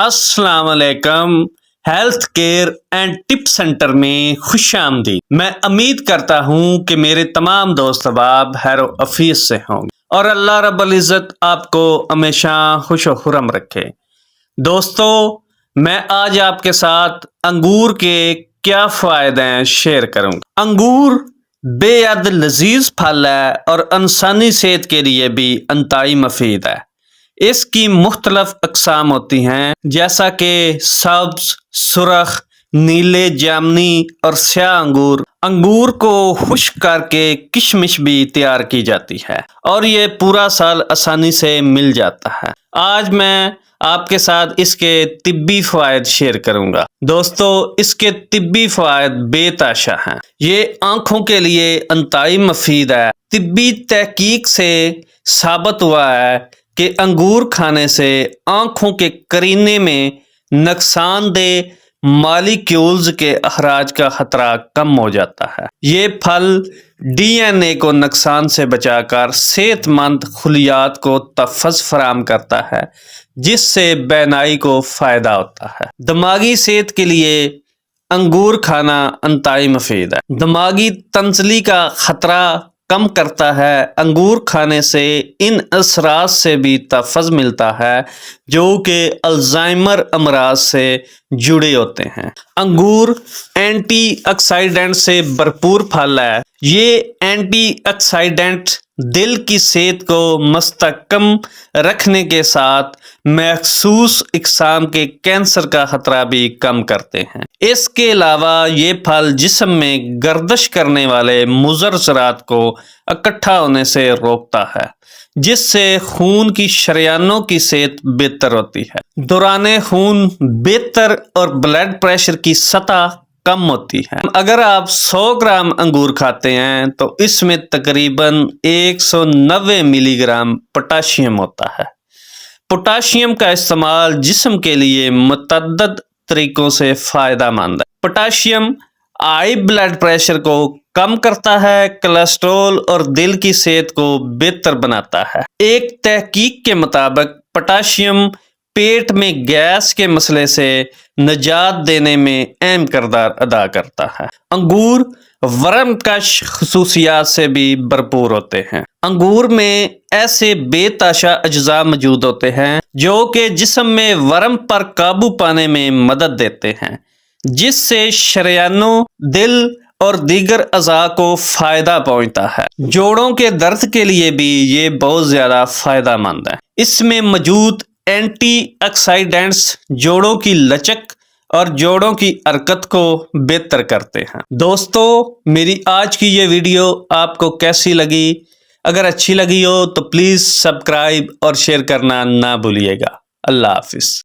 السلام علیکم۔ Health care and tip centre میں خوش آمدید۔ میں امید کرتا ہوں کہ میرے تمام دوست احباب خیر و عافیت سے ہوں گے اور اللہ رب العزت آپ کو ہمیشہ خوش و خرم رکھے۔ دوستو، میں آج آپ کے ساتھ انگور کے کیا فوائد ہیں شیئر کروں گا۔ انگور بے حد لذیذ پھل ہے اور انسانی صحت کے لیے بھی انتہائی مفید ہے۔ اس کی مختلف اقسام ہوتی ہیں جیسا کہ سبز، سرخ، نیلے، جامنی اور سیاہ انگور۔ انگور کو خشک کر کے کشمش بھی تیار کی جاتی ہے اور یہ پورا سال آسانی سے مل جاتا ہے۔ آج میں آپ کے ساتھ اس کے طبی فوائد شیئر کروں گا۔ دوستو، اس کے طبی فوائد بے تحاشا ہیں۔ یہ آنکھوں کے لیے انتہائی مفید ہے۔ طبی تحقیق سے ثابت ہوا ہے کہ انگور کھانے سے آنکھوں کے قرینے میں نقصان دہ مالیکیولز کے اخراج کا خطرہ کم ہو جاتا ہے۔ یہ پھل ڈی این اے کو نقصان سے بچا کر صحت مند خلیات کو تحفظ فراہم کرتا ہے، جس سے بینائی کو فائدہ ہوتا ہے۔ دماغی صحت کے لیے انگور کھانا انتہائی مفید ہے۔ دماغی تنزلی کا خطرہ کم کرتا ہے۔ انگور کھانے سے ان اثرات سے بھی تحفظ ملتا ہے جو کہ الزائمر امراض سے جڑے ہوتے ہیں۔ انگور اینٹی آکسیڈنٹ سے بھرپور پھل ہے۔ یہ اینٹی آکسیڈنٹ دل کی صحت کو مستحکم رکھنے کے ساتھ مخصوص اقسام کے کینسر کا خطرہ بھی کم کرتے ہیں۔ اس کے علاوہ یہ پھل جسم میں گردش کرنے والے مضر ذرات کو اکٹھا ہونے سے روکتا ہے، جس سے خون کی شریانوں کی صحت بہتر ہوتی ہے، دوران خون بہتر اور بلڈ پریشر کی سطح کم ہوتی ہے۔ اگر آپ 100 گرام انگور کھاتے ہیں تو اس میں تقریباً 190 ملی گرام پوٹاشیم ہوتا ہے۔ پوٹاشیم کا استعمال جسم کے لیے متعدد طریقوں سے فائدہ مند ہے۔ پوٹاشیم ہائی بلڈ پریشر کو کم کرتا ہے، کولیسٹرول اور دل کی صحت کو بہتر بناتا ہے۔ ایک تحقیق کے مطابق پوٹاشیم پیٹ میں گیس کے مسئلے سے نجات دینے میں اہم کردار ادا کرتا ہے۔ انگور ورم کش خصوصیات سے بھی بھرپور ہوتے ہیں۔ انگور میں ایسے بے تحاشا اجزاء موجود ہوتے ہیں جو کہ جسم میں ورم پر قابو پانے میں مدد دیتے ہیں، جس سے شریانوں، دل اور دیگر اعضاء کو فائدہ پہنچتا ہے۔ جوڑوں کے درد کے لیے بھی یہ بہت زیادہ فائدہ مند ہے۔ اس میں موجود اینٹی آکسیڈنٹس جوڑوں کی لچک اور جوڑوں کی حرکت کو بہتر کرتے ہیں۔ دوستو، میری آج کی یہ ویڈیو آپ کو کیسی لگی؟ اگر اچھی لگی ہو تو پلیز سبسکرائب اور شیئر کرنا نہ بھولیے گا۔ اللہ حافظ۔